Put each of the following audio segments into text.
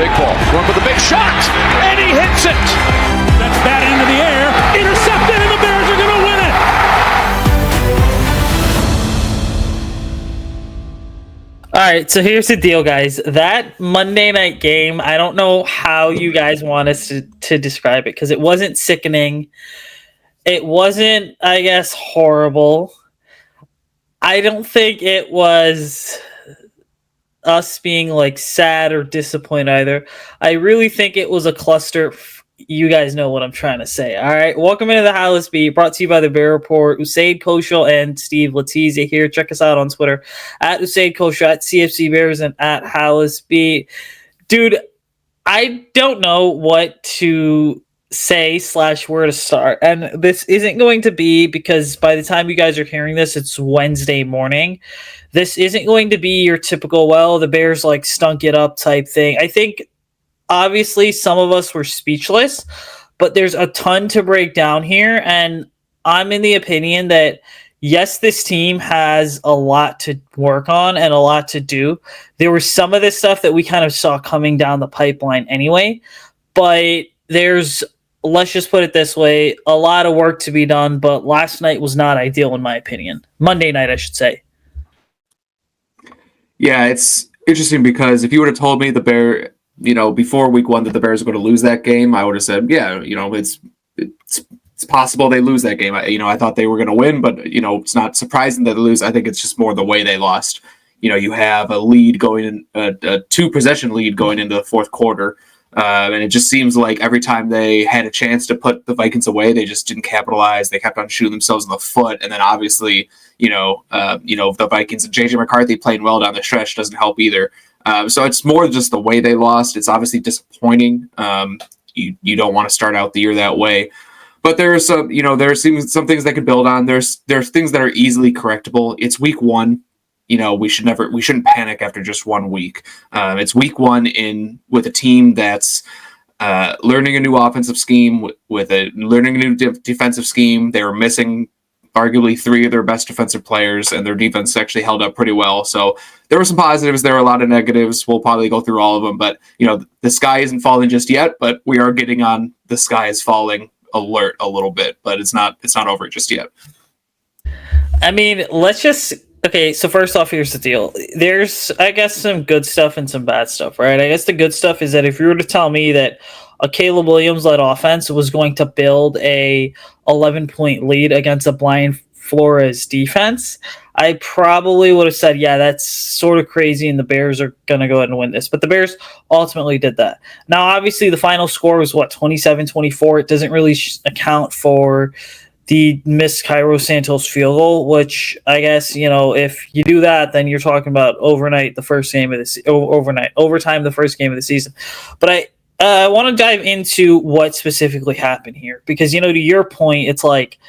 big ball. Going for the big shot, and he hits it. That's batted into the air, intercepted, and the Bears are going to win it. All right, so here's the deal, guys. That Monday night game, I don't know how you guys want us to describe it, because it wasn't sickening. It wasn't, I guess, horrible. I don't think it was us being like sad or disappointed either. I really think it was a cluster. You guys know what I'm trying to say. All right, welcome into the Halas Beat, brought to you by the Bear Report. Usayd, Koshul, and Steve Letizia here. Check us out on Twitter at Usayd, Koshul, at CFC Bears, and at Halas Beat. Dude, I don't know what to say / where to start, and this isn't going to be, because by the time you guys are hearing this, it's Wednesday morning. This isn't going to be your typical, well, the Bears like stunk it up type thing. I think obviously some of us were speechless, but there's a ton to break down here, and I'm in the opinion that yes, this team has a lot to work on and a lot to do. There was some of this stuff that we kind of saw coming down the pipeline anyway, but there's, let's just put it this way, a lot of work to be done, but last night was not ideal in my opinion. Monday night, I should say. Yeah, it's interesting because if you would have told me before week one that the Bears were going to lose that game, I would have said, yeah, it's possible they lose that game. I thought they were going to win, but it's not surprising that they lose. I think it's just more the way they lost. You have a lead going in, a 2-possession lead going into the fourth quarter. And it just seems like every time they had a chance to put the Vikings away, they just didn't capitalize. They kept on shooting themselves in the foot. And then obviously, the Vikings and JJ McCarthy playing well down the stretch doesn't help either. So it's more just the way they lost. It's obviously disappointing. You don't want to start out the year that way. But there's some things that could build on. There's things that are easily correctable. It's week one. We shouldn't panic after just 1 week. It's week one with a team that's learning a new offensive scheme, learning a new defensive scheme. They were missing arguably 3 of their best defensive players, and their defense actually held up pretty well. So there were some positives. There were a lot of negatives. We'll probably go through all of them, but the sky isn't falling just yet, but we are getting on the sky is falling alert a little bit, but it's not over just yet. I mean, okay, so first off, here's the deal. There's, I guess, some good stuff and some bad stuff, right? I guess the good stuff is that if you were to tell me that a Caleb Williams-led offense was going to build a 11-point lead against a Brian Flores defense, I probably would have said, yeah, that's sort of crazy, and the Bears are going to go ahead and win this. But the Bears ultimately did that. Now, obviously, the final score was, 27-24. It doesn't really account for the missed Cairo Santos field goal, which I guess, if you do that, then you're talking about overtime the first game of the season. But I want to dive into what specifically happened here, because, to your point, it's like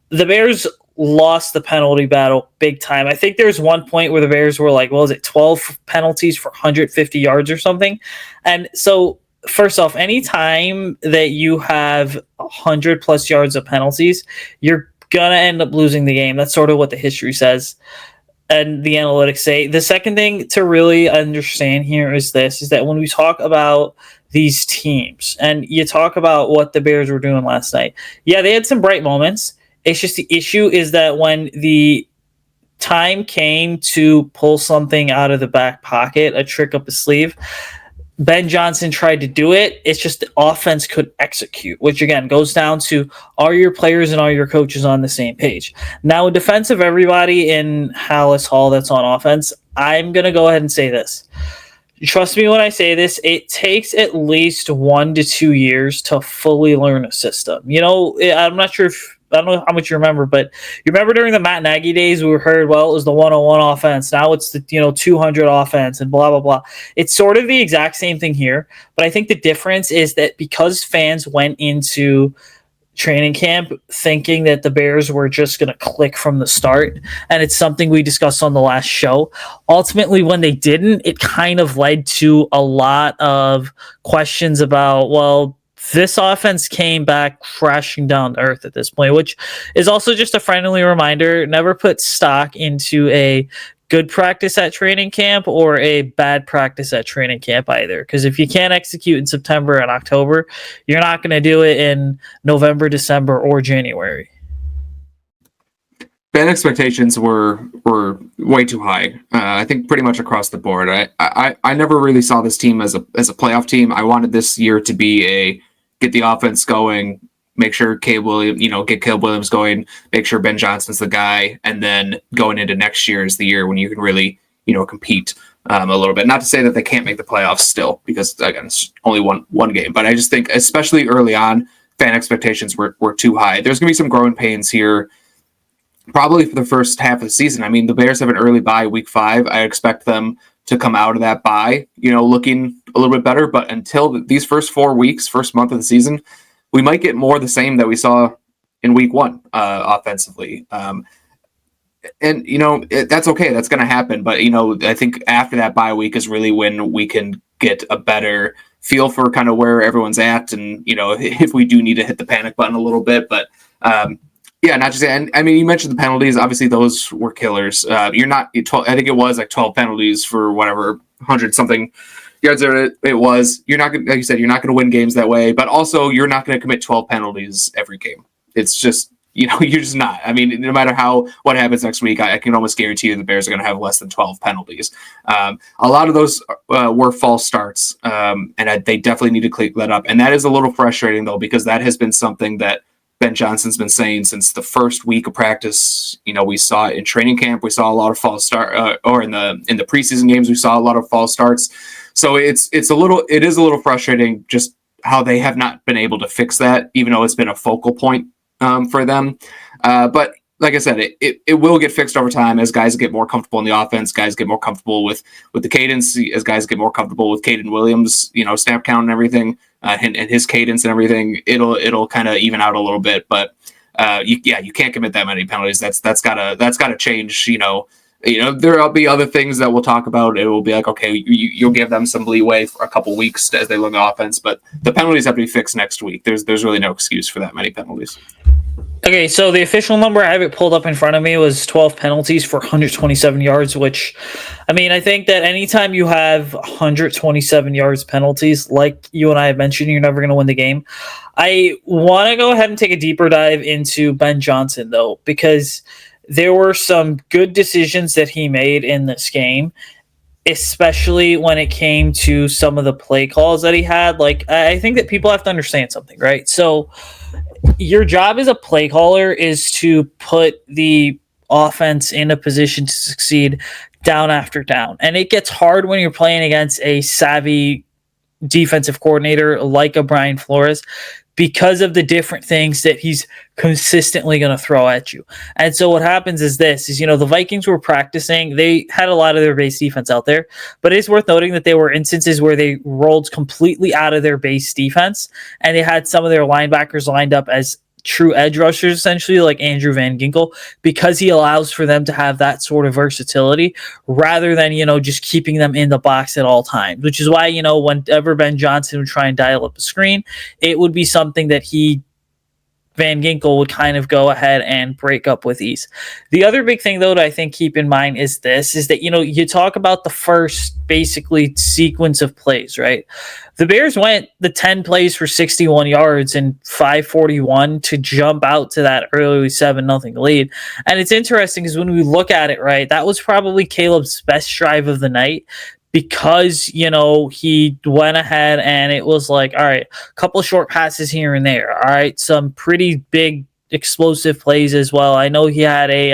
the Bears lost the penalty battle big time. I think there's one point where the Bears were like, 12 penalties for 150 yards or something. And so, first off, anytime that you have 100+ yards of penalties, you're going to end up losing the game. That's sort of what the history says and the analytics say. The second thing to really understand here is that when we talk about these teams and you talk about what the Bears were doing last night, yeah, they had some bright moments. It's just the issue is that when the time came to pull something out of the back pocket, a trick up the sleeve, Ben Johnson tried to do it. It's just the offense could execute, which again goes down to, are your players and are your coaches on the same page? Now, in defense of everybody in Halas Hall that's on offense, I'm going to go ahead and say this. Trust me when I say this, it takes at least 1 to 2 years to fully learn a system. I'm not sure I don't know how much you remember, but you remember during the Matt Nagy days, we heard, it was the 101 offense. Now it's the 200 offense and blah, blah, blah. It's sort of the exact same thing here. But I think the difference is that because fans went into training camp thinking that the Bears were just going to click from the start, and it's something we discussed on the last show, ultimately when they didn't, it kind of led to a lot of questions about, this offense came back crashing down to earth at this point, which is also just a friendly reminder. Never put stock into a good practice at training camp or a bad practice at training camp either. Because if you can't execute in September and October, you're not going to do it in November, December, or January. Fan expectations were way too high. I think pretty much across the board. I never really saw this team as a playoff team. I wanted this year to be get the offense going, make sure get Caleb Williams going, make sure Ben Johnson's the guy, and then going into next year is the year when you can really compete a little bit. Not to say that they can't make the playoffs still, because again it's only one game. But I just think especially early on, fan expectations were too high. There's gonna be some growing pains here. Probably for the first half of the season. I mean, the Bears have an early bye week 5. I expect them to come out of that bye, looking a little bit better. But until these first 4 weeks, first month of the season, we might get more the same that we saw in week 1 offensively. And, that's okay. That's going to happen. But, I think after that bye week is really when we can get a better feel for kind of where everyone's at. And, if we do need to hit the panic button a little bit. But, yeah, not just, and I mean, you mentioned the penalties. Obviously, those were killers. I think it was like 12 penalties for whatever 100 something yards it was. You're not going, like you said, you're not going to win games that way. But also, you're not going to commit 12 penalties every game. It's just, you're just not. I mean, no matter what happens next week, I can almost guarantee you the Bears are going to have less than 12 penalties. A lot of those were false starts, and they definitely need to clean that up. And that is a little frustrating though, because that has been something that Ben Johnson's been saying since the first week of practice. We saw it in training camp. We saw a lot of false start, or in the preseason games, we saw a lot of false starts. So it is a little frustrating just how they have not been able to fix that, even though it's been a focal point for them. But like I said, it will get fixed over time as guys get more comfortable in the offense, guys get more comfortable with the cadence, as guys get more comfortable with Caden Williams, snap count and everything, and his cadence and everything. It'll kind of even out a little bit, but you can't commit that many penalties. That's gotta change. There'll be other things that we'll talk about. It will be like, okay, you'll give them some leeway for a couple weeks as they learn the offense, but the penalties have to be fixed next week. There's really no excuse for that many penalties. Okay, so the official number, I have it pulled up in front of me, was 12 penalties for 127 yards, which, I mean, I think that anytime you have 127 yards penalties, like you and I have mentioned, you're never going to win the game. I want to go ahead and take a deeper dive into Ben Johnson, though, because there were some good decisions that he made in this game, especially when it came to some of the play calls that he had. Like, I think that people have to understand something, right? So your job as a play caller is to put the offense in a position to succeed down after down. And it gets hard when you're playing against a savvy defensive coordinator like a Brian Flores, because of the different things that he's consistently going to throw at you. And so what happens is the Vikings were practicing. They had a lot of their base defense out there, but it's worth noting that there were instances where they rolled completely out of their base defense, and they had some of their linebackers lined up as true edge rushers, essentially, like Andrew Van Ginkel, because he allows for them to have that sort of versatility rather than, just keeping them in the box at all times, which is why, whenever Ben Johnson would try and dial up a screen, it would be something that Van Ginkel would kind of go ahead and break up with ease. The other big thing, though, that I think keep in mind is that, you talk about the first basically sequence of plays, right? The Bears went the 10 plays for 61 yards and 541 to jump out to that early 7-0 lead. And it's interesting because when we look at it, right, that was probably Caleb's best drive of the night, because, he went ahead and it was like, all right, a couple short passes here and there. All right, some pretty big explosive plays as well. I know he had a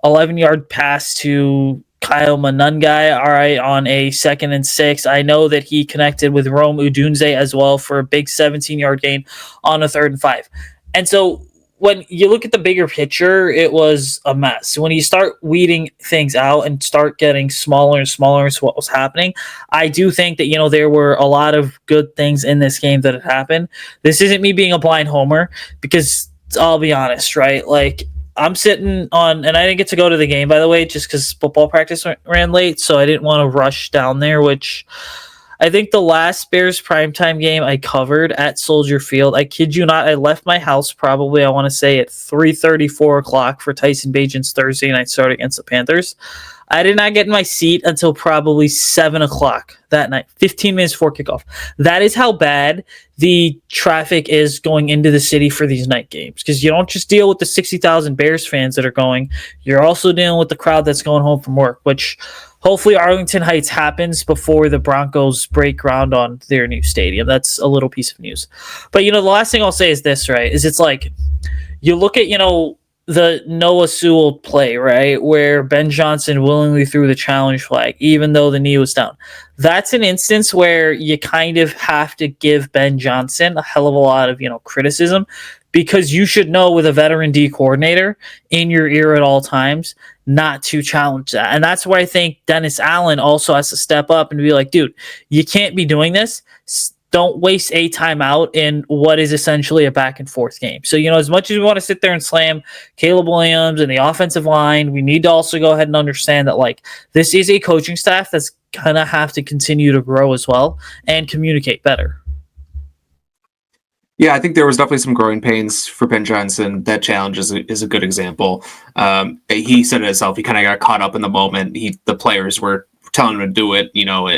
11-yard pass to Kyle Monungai, all right, on a 2nd and 6. I know that he connected with Rome Udunze as well for a big 17-yard gain on a 3rd and 5. And so when you look at the bigger picture, it was a mess. When you start weeding things out and start getting smaller and smaller as what was happening, I do think that, there were a lot of good things in this game that had happened. This isn't me being a blind homer, because I'll be honest, right? Like, I'm sitting on, and I didn't get to go to the game, by the way, just because football practice ran late, so I didn't want to rush down there, which I think the last Bears primetime game I covered at Soldier Field, I kid you not, I left my house probably, I want to say at 3:30, 4 o'clock for Tyson Bagent's Thursday night start against the Panthers. I did not get in my seat until probably 7 o'clock that night, 15 minutes before kickoff. That is how bad the traffic is going into the city for these night games, because you don't just deal with the 60,000 Bears fans that are going. You're also dealing with the crowd that's going home from work, which hopefully Arlington Heights happens before the Broncos break ground on their new stadium. That's a little piece of news. But, the last thing I'll say is this, right, is it's like you look at, the Noah Sewell play, right, where Ben Johnson willingly threw the challenge flag, even though the knee was down. That's an instance where you kind of have to give Ben Johnson a hell of a lot of, criticism, because you should know, with a veteran D coordinator in your ear at all times, not to challenge that. And that's where I think Dennis Allen also has to step up and be like, dude, you can't be doing this. Don't waste a timeout in what is essentially a back and forth game. So, as much as we want to sit there and slam Caleb Williams and the offensive line, we need to also go ahead and understand that, this is a coaching staff that's going to have to continue to grow as well and communicate better. Yeah, I think there was definitely some growing pains for Ben Johnson. That challenge is a good example. He said it himself. He kind of got caught up in the moment. The players were telling him to do it,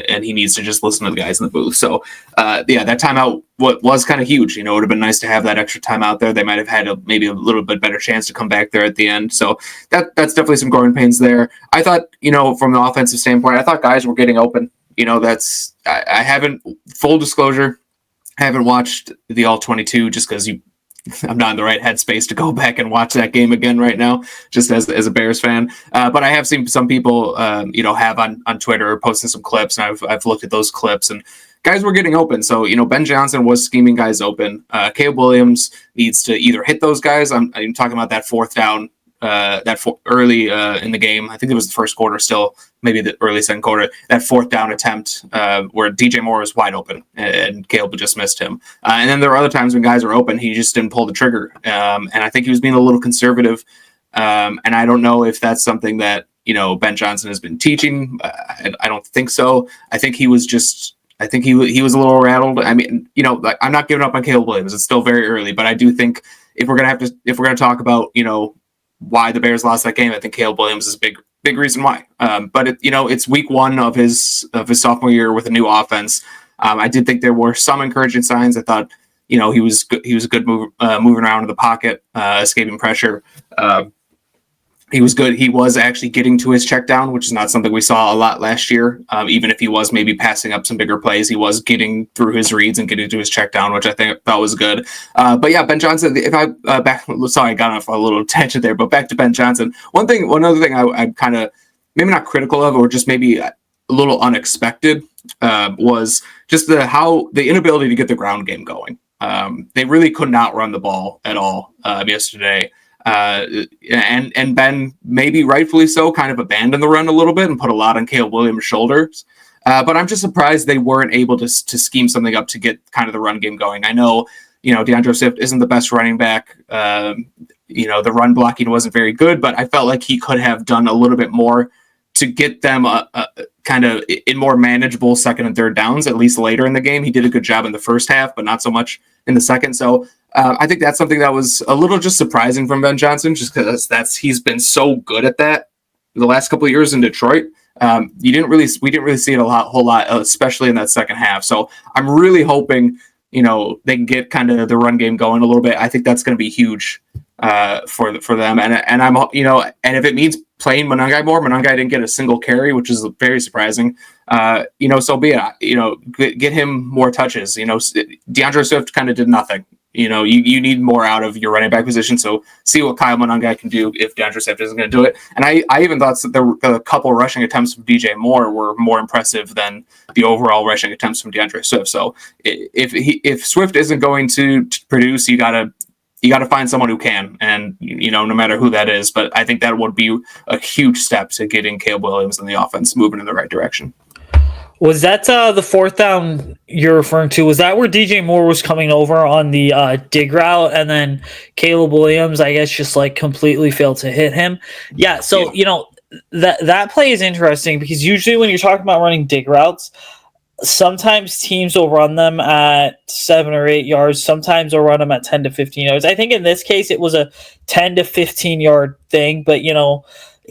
and he needs to just listen to the guys in the booth. So, that timeout was kind of huge. It would have been nice to have that extra time out there. They might have had maybe a little bit better chance to come back there at the end. So that's definitely some growing pains there. I thought, from the offensive standpoint, I thought guys were getting open. I haven't, full disclosure, I haven't watched the All-22 just because I'm not in the right headspace to go back and watch that game again right now, just as a Bears fan. But I have seen some people, have on Twitter posting some clips, and I've looked at those clips, and guys were getting open. So, Ben Johnson was scheming guys open. Caleb Williams needs to either hit those guys. I'm talking about that fourth down, early in the game. I think it was the first quarter still, maybe the early second quarter, that fourth down attempt where DJ Moore was wide open and Caleb just missed him. And then there were other times when guys were open, he just didn't pull the trigger. And I think he was being a little conservative. And I don't know if that's something that, Ben Johnson has been teaching. I don't think so. I think he was he was a little rattled. I mean, I'm not giving up on Caleb Williams. It's still very early, but I do think if we're going to talk about, why the Bears lost that game, I think Caleb Williams is a big reason why. But it's week one of his sophomore year with a new offense. I did think there were some encouraging signs. I thought, he was good. He was a good moving around in the pocket, escaping pressure. He was good. He was actually getting to his check down, which is not something we saw a lot last year. Even if he was maybe passing up some bigger plays, he was getting through his reads and getting to his check down, which I thought was good. But yeah, Ben Johnson, sorry, I got off a little tangent there, but back to Ben Johnson. One other thing I'm kind of maybe not critical of, or just maybe a little unexpected, was just the inability to get the ground game going. They really could not run the ball at all yesterday. And Ben, maybe rightfully so, kind of abandoned the run a little bit and put a lot on Caleb Williams' shoulders. But I'm just surprised they weren't able to scheme something up to get kind of the run game going. I know, DeAndre Swift isn't the best running back. The run blocking wasn't very good, but I felt like he could have done a little bit more to get them kind of in more manageable second and third downs, at least later in the game. He did a good job in the first half, but not so much in the second. So I think that's something that was a little just surprising from Ben Johnson, just because he's been so good at that the last couple of years in Detroit. We didn't really see it whole lot, especially in that second half. So I'm really hoping, they can get kind of the run game going a little bit. I think that's going to be huge for them. And I'm, and if it means playing Monangai more, Monangai didn't get a single carry, which is very surprising. So be it. Get him more touches. DeAndre Swift kind of did nothing. You need more out of your running back position. So see what Kyle Monangai can do if DeAndre Swift isn't going to do it. And I even thought that the couple rushing attempts from DJ Moore were more impressive than the overall rushing attempts from DeAndre Swift. So if Swift isn't going to produce, you gotta find someone who can, and no matter who that is. But I think that would be a huge step to getting Caleb Williams and the offense moving in the right direction. Was that the fourth down you're referring to? Was that where DJ Moore was coming over on the dig route, and then Caleb Williams, I guess, just completely failed to hit him? Yeah. So that play is interesting, because usually when you're talking about running dig routes, sometimes teams will run them at 7 or 8 yards. Sometimes they'll run them at 10 to 15 yards. I think in this case, it was a 10 to 15 yard thing, but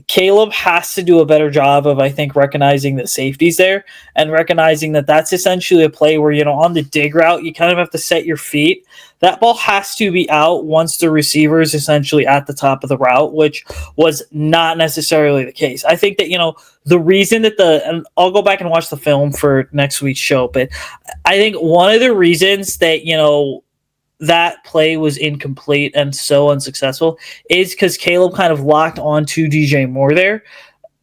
Caleb has to do a better job of, I think, recognizing the safeties there and recognizing that that's essentially a play where, on the dig route, you kind of have to set your feet. That ball has to be out once the receiver is essentially at the top of the route, which was not necessarily the case. I think that, the reason that and I'll go back and watch the film for next week's show, but I think one of the reasons that, that play was incomplete and so unsuccessful is because Caleb kind of locked onto DJ Moore there.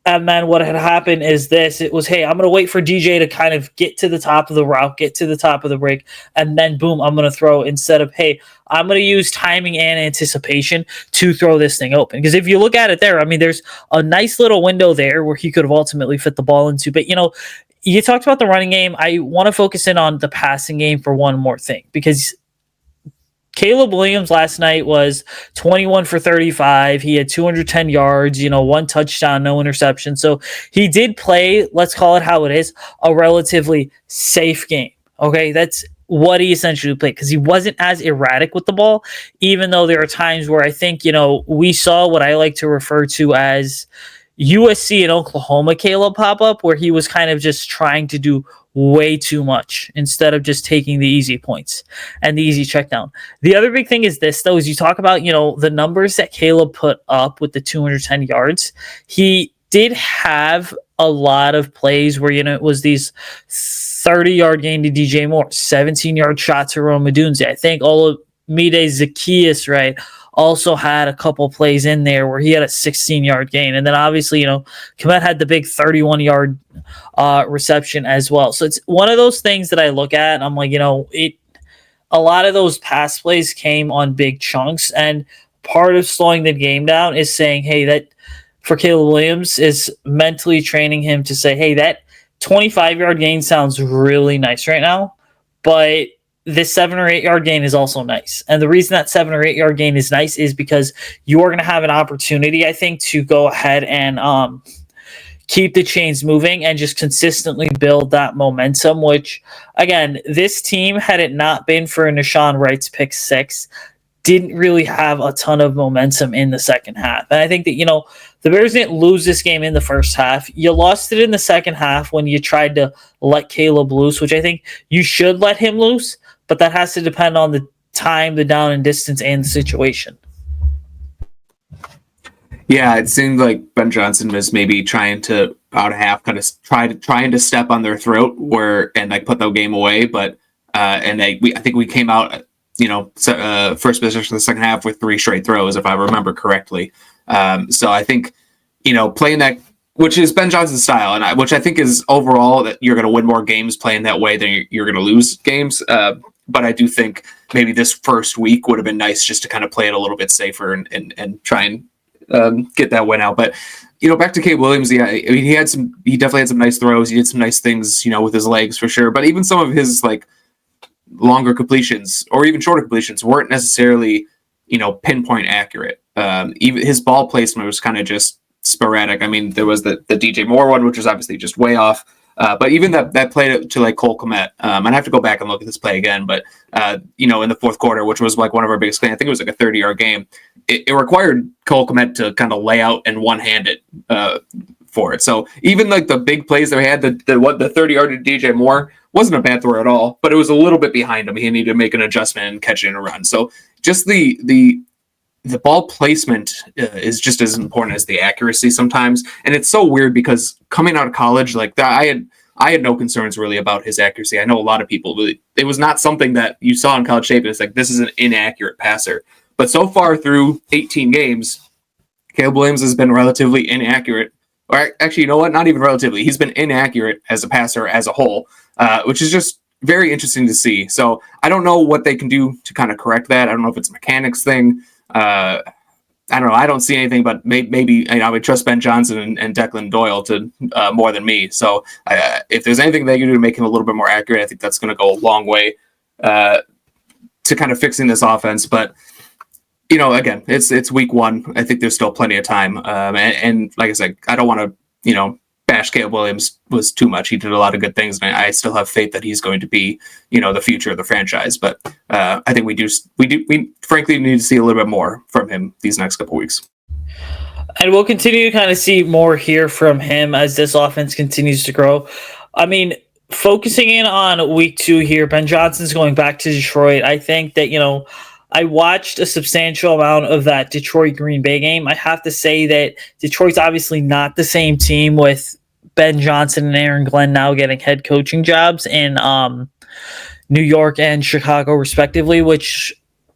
And then what had happened is it was, hey, I'm going to wait for DJ to kind of get to the top of the route, get to the top of the break, and then boom, I'm going to throw, instead of, hey, I'm going to use timing and anticipation to throw this thing open. Because if you look at it there, there's a nice little window there where he could have ultimately fit the ball into. But, you talked about the running game. I want to focus in on the passing game for one more thing, because Caleb Williams last night was 21 for 35. He had 210 yards, 1 touchdown, no interception. So he did play, let's call it how it is, a relatively safe game. Okay, that's what he essentially played, because he wasn't as erratic with the ball, even though there are times where I think, we saw what I like to refer to as USC and Oklahoma Caleb pop up, where he was kind of just trying to do way too much instead of just taking the easy points and the easy check down. The other big thing is this, though, is you talk about, the numbers that Caleb put up with the 210 yards. He did have a lot of plays where, it was these 30-yard gain to DJ Moore, 17-yard shot to Rome Odunze. I think Olamide Zacchaeus, right, also had a couple plays in there where he had a 16-yard gain. And then obviously, Kmet had the big 31-yard reception as well. So it's one of those things that I look at and I'm like, a lot of those pass plays came on big chunks. And part of slowing the game down is saying, hey, that for Caleb Williams is mentally training him to say, hey, that 25-yard gain sounds really nice right now, but this 7 or 8 yard gain is also nice. And the reason that 7 or 8 yard gain is nice is because you are going to have an opportunity, I think, to go ahead and keep the chains moving and just consistently build that momentum, which, again, this team, had it not been for Nahshon Wright's pick 6, didn't really have a ton of momentum in the second half. And I think that, the Bears didn't lose this game in the first half. You lost it in the second half when you tried to let Caleb loose, which I think you should let him loose, but that has to depend on the time, the down and distance, and the situation. Yeah, it seemed like Ben Johnson was maybe trying to, out of half, kind of trying to step on their throat and put the game away. But I think we came out, first possession of the second half with 3 straight throws, if I remember correctly. So I think, playing that, which is Ben Johnson's style, and which I think is overall that you're going to win more games playing that way than you're going to lose games. But I do think maybe this first week would have been nice just to kind of play it a little bit safer and try and get that win out. But, back to Caleb Williams, yeah, I mean, he definitely had some nice throws. He did some nice things, with his legs for sure. But even some of his longer completions or even shorter completions weren't necessarily, pinpoint accurate. Even his ball placement was kind of just sporadic. I mean, there was the DJ Moore one, which was obviously just way off. But even that play to Cole Kmet, I'd have to go back and look at this play again. But in the fourth quarter, which was one of our biggest plays, I think it was a 30-yard game. It required Cole Kmet to kind of lay out and one-hand it for it. So even the big plays that we had, the 30-yard to DJ Moore wasn't a bad throw at all, but it was a little bit behind him. He needed to make an adjustment and catch it in a run. So just the ball placement is just as important as the accuracy sometimes. And it's so weird because coming out of college, I had no concerns really about his accuracy. I know a lot of people, it was not something that you saw in college tape. It's this is an inaccurate passer. But so far through 18 games, Caleb Williams has been relatively inaccurate. Or actually, you know what? Not even relatively. He's been inaccurate as a passer as a whole, which is just very interesting to see. So I don't know what they can do to kind of correct that. I don't know if it's a mechanics thing. I don't know. I don't see anything, but maybe I would trust Ben Johnson and Declan Doyle to more than me. So if there's anything they can do to make him a little bit more accurate, I think that's going to go a long way to kind of fixing this offense. But again, it's week 1. I think there's still plenty of time. And like I said, I don't want to bash Caleb Williams was too much. He did a lot of good things, and I still have faith that he's going to be, the future of the franchise. But I think we frankly need to see a little bit more from him these next couple weeks. And we'll continue to kind of see more here from him as this offense continues to grow. I mean, focusing in on week 2 here, Ben Johnson's going back to Detroit. I think that, I watched a substantial amount of that Detroit-Green Bay game. I have to say that Detroit's obviously not the same team with Ben Johnson and Aaron Glenn now getting head coaching jobs in New York and Chicago, respectively, which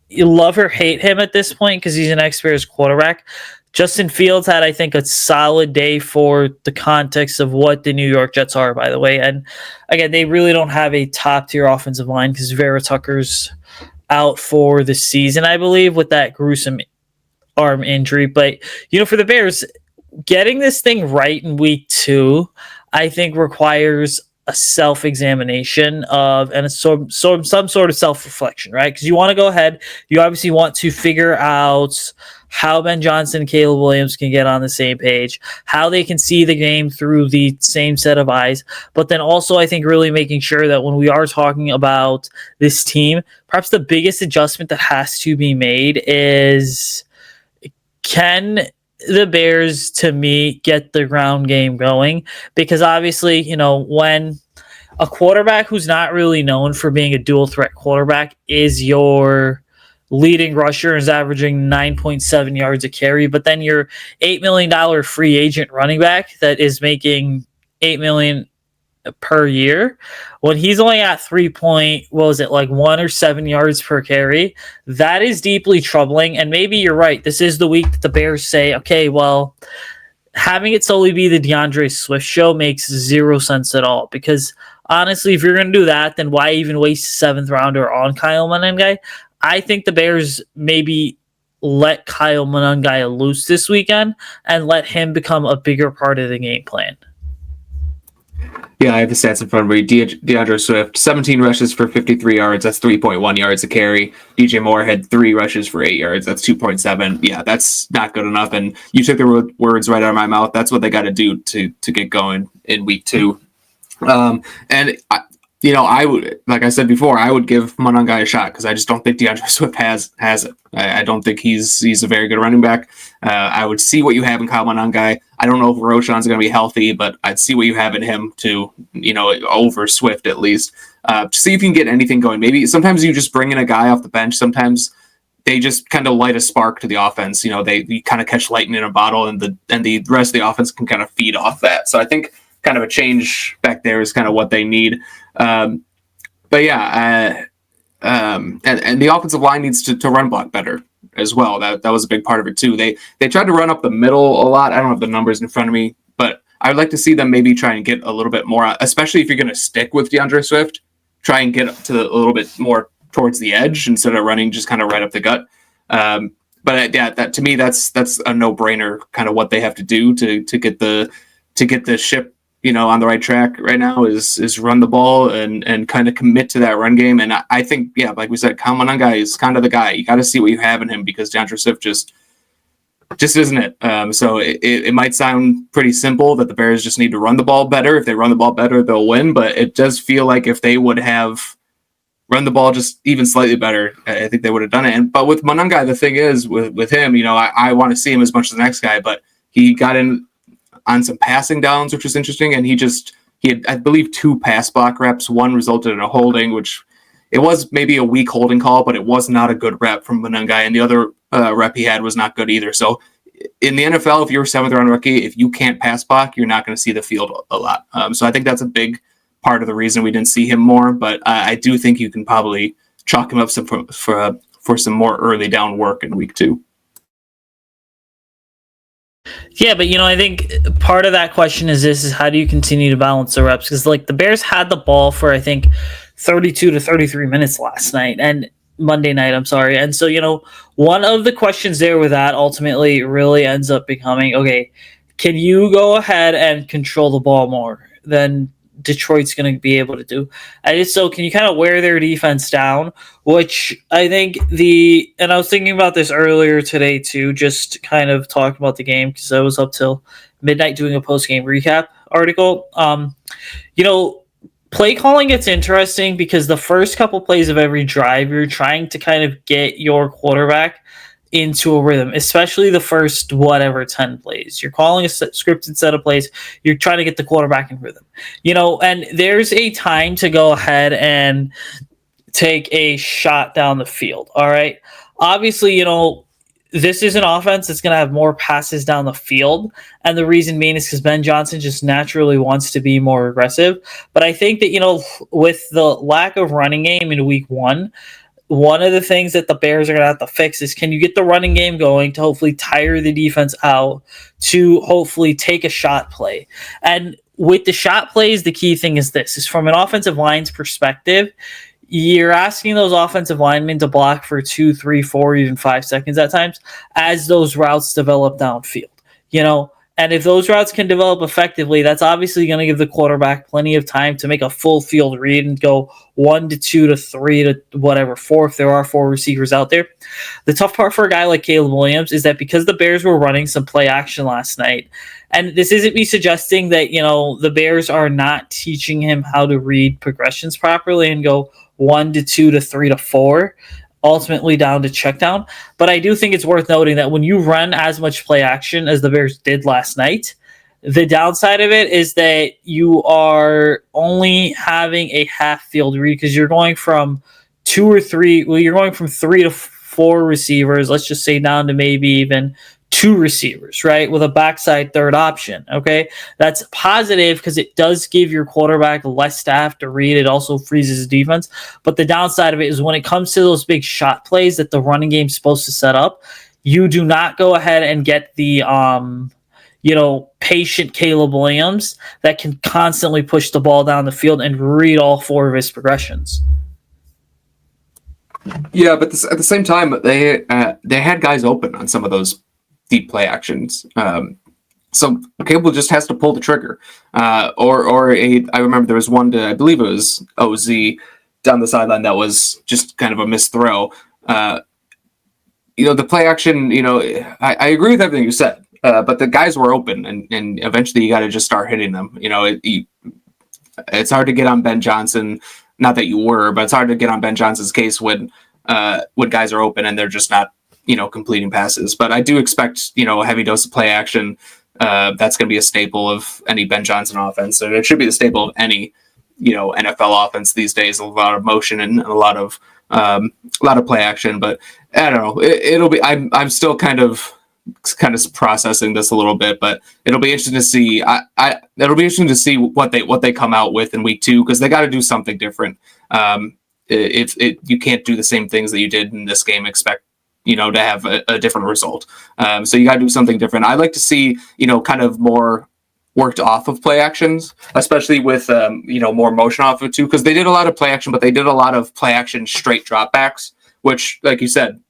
you love or hate him at this point because he's an ex-Bears quarterback. Justin Fields had, I think, a solid day for the context of what the New York Jets are, by the way. And again, they really don't have a top-tier offensive line because Vera Tucker's out for the season, I believe, with that gruesome arm injury. But, for the Bears, getting this thing right in week 2, I think requires a self-examination and some sort of self-reflection, right? Because you want to go ahead, you obviously want to figure out how Ben Johnson and Caleb Williams can get on the same page, how they can see the game through the same set of eyes, but then also I think really making sure that when we are talking about this team, perhaps the biggest adjustment that has to be made is, can the Bears, to me, get the ground game going? Because obviously, when a quarterback who's not really known for being a dual threat quarterback is your leading rusher, is averaging 9.7 yards a carry, but then your $8 million free agent running back that is making $8 million per year, when he's only at 1 or 7 yards per carry, that is deeply troubling. And maybe you're right. This is the week that the Bears say, okay, well, having it solely be the DeAndre Swift show makes zero sense at all. Because honestly, if you're going to do that, then why even waste a 7th rounder on Kyle Monangai? I think the Bears maybe let Kyle Monangai loose this weekend and let him become a bigger part of the game plan. Yeah, I have the stats in front of me. DeAndre Swift, 17 rushes for 53 yards. That's 3.1 yards a carry. DJ Moore had 3 rushes for 8 yards. That's 2.7. Yeah, that's not good enough. And you took the words right out of my mouth. That's what they got to do to get going in week 2. I would, like I said before, I would give Monangai a shot because I just don't think DeAndre Swift has it. I don't think he's a very good running back. I would see what you have in Kyle Monangai. I don't know if Roschon's going to be healthy, but I'd see what you have in him to, over Swift at least. See if you can get anything going. Maybe sometimes you just bring in a guy off the bench. Sometimes they just kind of light a spark to the offense. You kind of catch lightning in a bottle, and the rest of the offense can kind of feed off that. So I think kind of a change back there is kind of what they need. And the offensive line needs to run block better as well. That was a big part of it too. They tried to run up the middle a lot. I don't have the numbers in front of me, but I would like to see them maybe try and get a little bit more, especially if you're going to stick with DeAndre Swift, try and get to a little bit more towards the edge instead of running just kind of right up the gut. But that to me, that's a no-brainer, kind of what they have to do to get the ship on the right track right now is run the ball and kind of commit to that run game. And I think, like we said, Kyle Monangai is kind of the guy. You got to see what you have in him because DeAndre Swift just isn't it. So it might sound pretty simple that the Bears just need to run the ball better. If they run the ball better, they'll win. But it does feel like if they would have run the ball just even slightly better, I think they would have done it. But with Monangai, the thing is with him, I want to see him as much as the next guy, but he got in on some passing downs, which was interesting. And he had, I believe, 2 pass block reps. One resulted in a holding, which it was maybe a weak holding call, but it was not a good rep from Monangai. And the other rep he had was not good either. So in the NFL, if you're a 7th round rookie, if you can't pass block, you're not going to see the field a lot. So I think that's a big part of the reason we didn't see him more. But I do think you can probably chalk him up for some more early down work in week 2. Yeah, but I think part of that question is how do you continue to balance the reps? Because the Bears had the ball for, I think, 32 to 33 minutes Monday night, I'm sorry. And so, one of the questions there with that ultimately really ends up becoming, okay, can you go ahead and control the ball more than Detroit's going to be able to do? And so can you kind of wear their defense down, which I think and I was thinking about this earlier today too, just kind of talking about the game because I was up till midnight doing a post-game recap article. Play calling gets interesting because the first couple plays of every drive, you're trying to kind of get your quarterback into a rhythm, especially the first 10 plays. You're calling a scripted set of plays. You're trying to get the quarterback in rhythm, and there's a time to go ahead and take a shot down the field. All right. Obviously, this is an offense that's going to have more passes down the field. And the reason being is because Ben Johnson just naturally wants to be more aggressive. But I think that, with the lack of running game in week one of the things that the Bears are going to have to fix is, can you get the running game going to hopefully tire the defense out, to hopefully take a shot play? And with the shot plays, the key thing is this, is from an offensive line's perspective, you're asking those offensive linemen to block for 2, 3, 4, even 5 seconds at times as those routes develop downfield, and if those routes can develop effectively, that's obviously going to give the quarterback plenty of time to make a full field read and go 1 to 2 to 3 to 4 if there are 4 receivers out there. The tough part for a guy like Caleb Williams is that because the Bears were running some play action last night, and this isn't me suggesting that, the Bears are not teaching him how to read progressions properly and go 1 to 2 to 3 to 4, ultimately down to check down. But I do think it's worth noting that when you run as much play action as the Bears did last night, the downside of it is that you are only having a half field read, because you're going from 3 to 4 receivers, let's just say, down to maybe even 2 receivers, right? With a backside third option. Okay. That's positive because it does give your quarterback less staff to read. It also freezes his defense. But the downside of it is when it comes to those big shot plays that the running game's supposed to set up, you do not go ahead and get the, patient Caleb Williams that can constantly push the ball down the field and read all 4 of his progressions. Yeah, but at the same time, they had guys open on some of those deep play actions. So Cable just has to pull the trigger. I remember there was one I believe it was OZ down the sideline that was just kind of a missed throw. The play action, I agree with everything you said, but the guys were open, and eventually you got to just start hitting them. It's hard to get on Ben Johnson. Not that you were, but it's hard to get on Ben Johnson's case when guys are open and they're just not, completing passes. But I do expect, a heavy dose of play action. That's going to be a staple of any Ben Johnson offense. And it should be the staple of any, NFL offense these days. A lot of motion and a lot of play action. But I don't know. It'll be. I'm still kind of processing this a little bit, but it'll be interesting to see. It'll be interesting to see what they come out with in week 2, because they got to do something different. If you can't do the same things that you did in this game, expect to have a different result. So you got to do something different. I'd like to see kind of more worked off of play actions, especially with more motion off of it too, because they did a lot of play action, but they did a lot of play action straight dropbacks, which, like you said,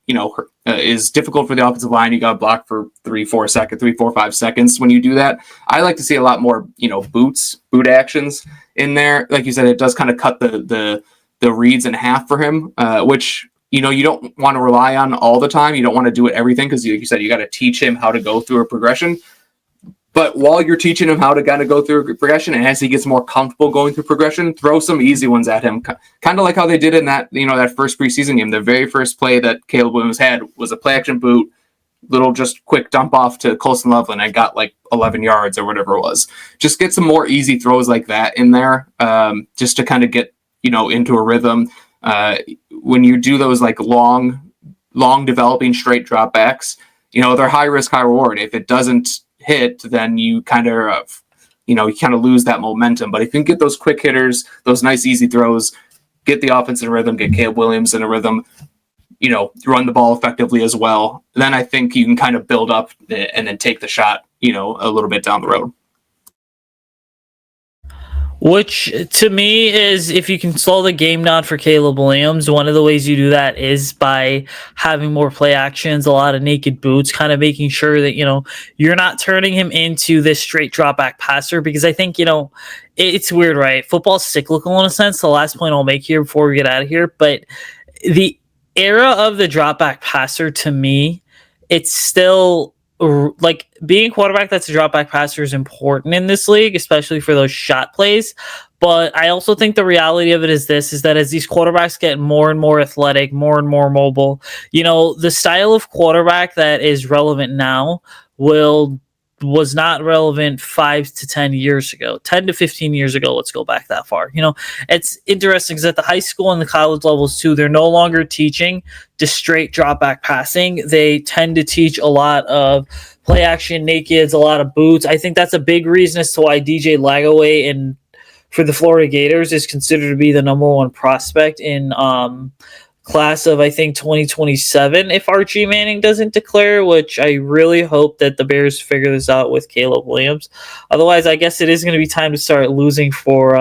is difficult for the offensive line. You got to block for 3, 4, 5 seconds when you do that. I like to see a lot more boot actions in there. Like you said, it does kind of cut the reads in half for him, which you don't want to rely on all the time. You don't want to do it everything, because, like you said, you got to teach him how to go through a progression. But while you're teaching him how to kind of go through a progression, and as he gets more comfortable going through progression, throw some easy ones at him, kind of like how they did in that that first preseason game. The very first play that Caleb Williams had was a play action boot, little just quick dump off to Colson Loveland, and got like 11 yards or whatever it was. Just get some more easy throws like that in there, just to kind of get into a rhythm. When you do those like long developing straight dropbacks, they're high risk, high reward. If it doesn't hit, then you kind of lose that momentum. But if you can get those quick hitters, those nice easy throws, get the offense in a rhythm, get Caleb Williams in a rhythm, run the ball effectively as well, then I think you can kind of build up and then take the shot, a little bit down the road. Which, to me, is if you can slow the game down for Caleb Williams, one of the ways you do that is by having more play actions, a lot of naked boots, kind of making sure that, you're not turning him into this straight drop back passer, because I think, it's weird, right? Football's cyclical in a sense. The last point I'll make here before we get out of here, but the era of the drop back passer, to me, it's still like being a quarterback that's a drop back passer is important in this league, especially for those shot plays. But I also think the reality of it is that as these quarterbacks get more and more athletic, more and more mobile, the style of quarterback that is relevant now was not relevant 5 to 10 years ago, 10 to 15 years ago. Let's go back that far. It's interesting because at the high school and the college levels too, they're no longer teaching just straight drop back passing. They tend to teach a lot of play action nakeds, a lot of boots. I think that's a big reason as to why DJ Lagaway for the Florida Gators is considered to be the number one prospect in class of, I think, 2027 if Archie Manning doesn't declare, which I really hope that the Bears figure this out with Caleb Williams. Otherwise, I guess it is going to be time to start losing for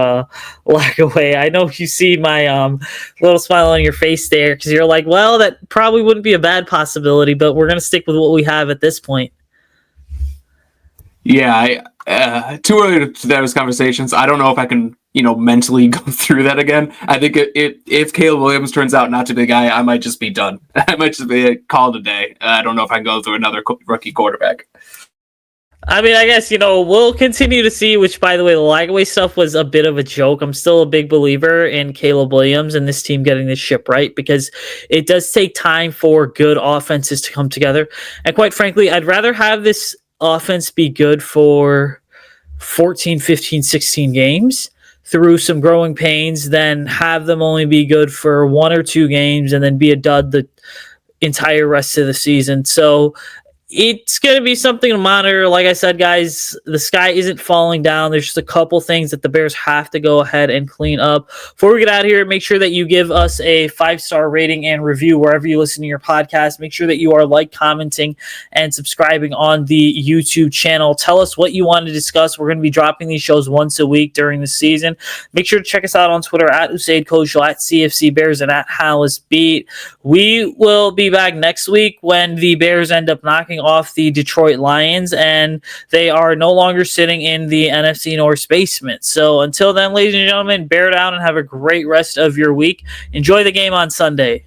Lagaway. I know you see my little smile on your face there because you're like, well, that probably wouldn't be a bad possibility, but we're going to stick with what we have at this point. Yeah, too early to those conversations. I don't know if I can, mentally go through that again. I think if Caleb Williams turns out not to be the guy, I might just be done. I might just be called a day. I don't know if I can go through another rookie quarterback. I mean, I guess, we'll continue to see, which, by the way, the Lagaway stuff was a bit of a joke. I'm still a big believer in Caleb Williams and this team getting this ship right because it does take time for good offenses to come together. And quite frankly, I'd rather have this offense be good for 14, 15, 16 games through some growing pains than have them only be good for 1 or 2 games and then be a dud the entire rest of the season. So it's going to be something to monitor. Like I said, guys, the sky isn't falling down. There's just a couple things that the Bears have to go ahead and clean up. Before we get out of here, make sure that you give us a 5-star rating and review wherever you listen to your podcast. Make sure that you are commenting, and subscribing on the YouTube channel. Tell us what you want to discuss. We're going to be dropping these shows once a week during the season. Make sure to check us out on Twitter at Usayd Koshul, at CFC Bears, and at Halas Beat. We will be back next week when the Bears end up knocking off the Detroit Lions, and they are no longer sitting in the NFC North basement. So until then, ladies and gentlemen, bear down and have a great rest of your week. Enjoy the game on Sunday.